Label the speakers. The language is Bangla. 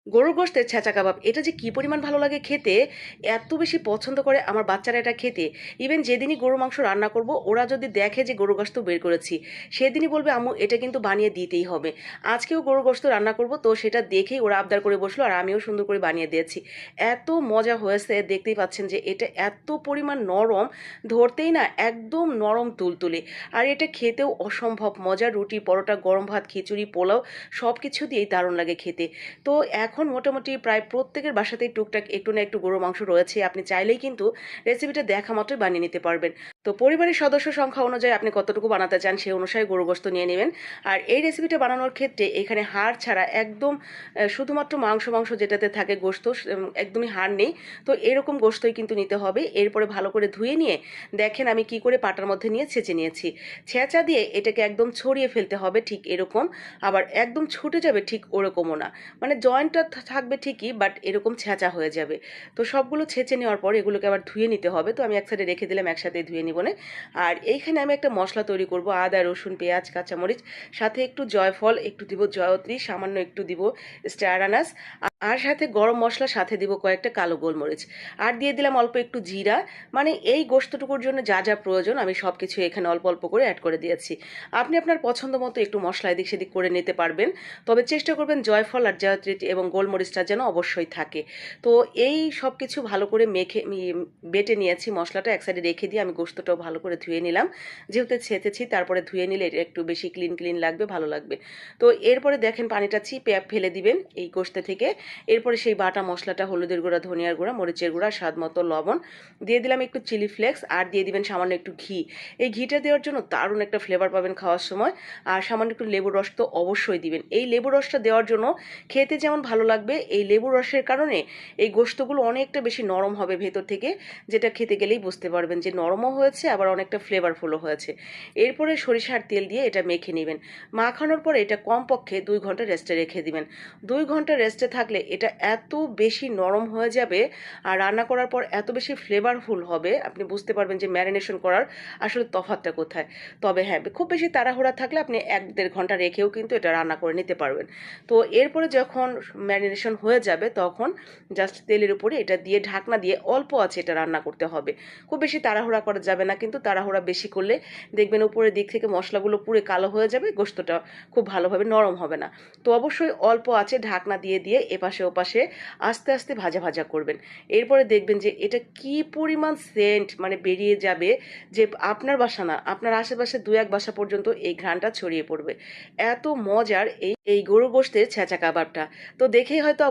Speaker 1: গরুর গোশতের ছেঁচা কাবাব এটা যে কি পরিমাণ ভালো লাগে খেতে, এত বেশি পছন্দ করে আমার বাচ্চারা এটা খেতে। ইভেন যেদিনই গরুর মাংস রান্না করব, ওরা যদি দেখে যে গরুর গোশত বের করেছি, সেদিনই বলবে আম্মু এটা কিন্তু বানিয়ে দিতেই হবে। আজকেও গরুর গোশত রান্না করব, তো সেটা দেখেই ওরা আবদার করে বসলো আর আমিও সুন্দর করে বানিয়ে দিয়েছি। এত মজা হয়েছে, দেখতেই পাচ্ছেন যে এটা এত পরিমাণ নরম, ধরতেই না একদম নরম তুলতুলে। আর এটা খেতেও অসম্ভব মজা, রুটি পরোটা গরম ভাত খিচুড়ি পোলাও সব কিছু দিয়েই দারুণ লাগে খেতে। তো এখন মোটামুটি প্রায় প্রত্যেকের বাসাতেই টুকটাক একটু না একটু গরুর মাংস রয়েছে, আপনি চাইলেই কিন্তু রেসিপিটা দেখা মাত্রই বানিয়ে নিতে পারবেন। তো পরিবারের সদস্য সংখ্যা অনুযায়ী আপনি কতটুকু বানাতে চান সেই অনুসারে গরু গোশত নিয়ে নেবেন। আর এই রেসিপিটা বানানোর ক্ষেত্রে এখানে হাড় ছাড়া একদম শুধুমাত্র মাংস মাংস যেটাতে থাকে গোশত, একদমই হাড় নেই। তো এরকম গোশতই কিন্তু নিতে হবে। এরপরে ভালো করে ধুয়ে নিয়ে দেখেন আমি কি করে পাটার মধ্যে নিয়ে ছেঁচে নিয়েছি। ছেঁচা দিয়ে এটাকে একদম ছড়িয়ে ফেলতে হবে ঠিক এরকম, আবার একদম ছুটে যাবে ঠিক ওরকমও না। মানে জয়েন্টটা থাকবে ঠিকই, বাট এরকম ছেঁচা হয়ে যাবে। তো সবগুলো ছেঁচে নেওয়ার পর এগুলোকে আবার ধুয়ে নিতে হবে। তো আমি এক সাইডে রেখে দিলাম, একসাথে ধুয়ে নিব না। আর এইখানে আমি একটা মশলা তৈরি করব, আদা রসুন পেঁয়াজ কাঁচামরিচ, সাথে একটু জয়ফল, একটু দিব জয়ত্রী, সামান্য একটু দিব স্টার আনাস, আর সাথে গরম মশলা, সাথে দিব কয়েকটা কালো গোলমরিচ, আর দিয়ে দিলাম অল্প একটু জিরা। মানে এই গোশতটুকুর জন্য যা যা প্রয়োজন আমি সব কিছু এখানে অল্প অল্প করে অ্যাড করে দিয়েছি। আপনি আপনার পছন্দ মতো একটু মশলা এদিক সেদিক করে নিতে পারবেন, তবে চেষ্টা করবেন জয়ফল আর জয়ত্রী এবং গোলমরিচটা যেন অবশ্যই থাকে। তো এই সব কিছু ভালো করে মেখে বেটে নিয়েছি, মশলাটা এক সাইডে রেখে দিয়ে আমি গোশতটাও ভালো করে ধুয়ে নিলাম। যেহেতু ছেঁচেছি তারপরে ধুয়ে নিলে এটা একটু বেশি ক্লিন ক্লিন লাগবে, ভালো লাগবে। তো এরপরে দেখেন পানিটা চিপে ফেলে দিবেন এই গোশতে থেকে। এরপরে সেই বাটা মশলাটা, হলুদের গুঁড়া ধনিয়ার গুঁড়া মরিচের গুঁড়া স্বাদ মতো লবণ দিয়ে দিলাম, একটু চিলি ফ্লেক্স, আর দিয়ে দিবেন সামান্য একটু ঘি। এই ঘিটা দেওয়ার জন্য দারুণ একটা ফ্লেভার পাবেন খাওয়ার সময়। আর সামান্য একটু লেবুর রস তো অবশ্যই দিবেন। এই লেবুর রসটা দেওয়ার জন্য খেতে যেমন ভালো লাগবে, এই লেবুর রসের কারণে এই গোশতগুলো অনেকটা বেশি নরম হবে ভেতর থেকে, যেটা খেতে গেলেই বুঝতে পারবেন যে নরমও হয়েছে আবার অনেকটা ফ্লেভারফুলও হয়েছে। এরপরে সরিষার তেল দিয়ে এটা মেখে নেবেন। মাখানোর পরে এটা কমপক্ষে 2 ঘন্টা রেস্টে রেখে দিবেন। 2 ঘন্টা রেস্টে থাকলে এটা এত বেশি নরম হয়ে যাবে আর রান্না করার পর এত বেশি ফ্লেভারফুল হবে, আপনি বুঝতে পারবেন যে ম্যারিনেশন করার আসলে তফাৎটা কোথায়। তবে হ্যাঁ, খুব বেশি তাড়াহুড়া থাকলে আপনি 1-1.5 ঘন্টা রেখেও কিন্তু এটা রান্না করে নিতে পারবেন। তো এরপরে যখন ম্যারিনেশন হয়ে যাবে তখন জাস্ট তেলের উপরে এটা দিয়ে ঢাকনা দিয়ে অল্প আছে এটা রান্না করতে হবে। খুব বেশি তাড়াহুড়া করা যাবে না, কিন্তু তাড়াহুড়া বেশি করলে দেখবেন উপরের দিক থেকে মশলাগুলো পুরো কালো হয়ে যাবে, গোশতটা খুব ভালোভাবে নরম হবে না। তো অবশ্যই অল্প আছে ঢাকনা দিয়ে দিয়ে এপাশে ওপাশে আস্তে আস্তে ভাজা ভাজা করবেন। এরপরে দেখবেন যে এটা কি পরিমাণ সেন্ট মানে বেরিয়ে যাবে, যে আপনার বাসা না, আপনার আশেপাশে 2-1 বাসা পর্যন্ত এই ঘ্রাণটা ছড়িয়ে পড়বে। এত মজার এই এই গরুর গোশতের ছেঁচা কাবাবটা। তো দেখেই হয়তো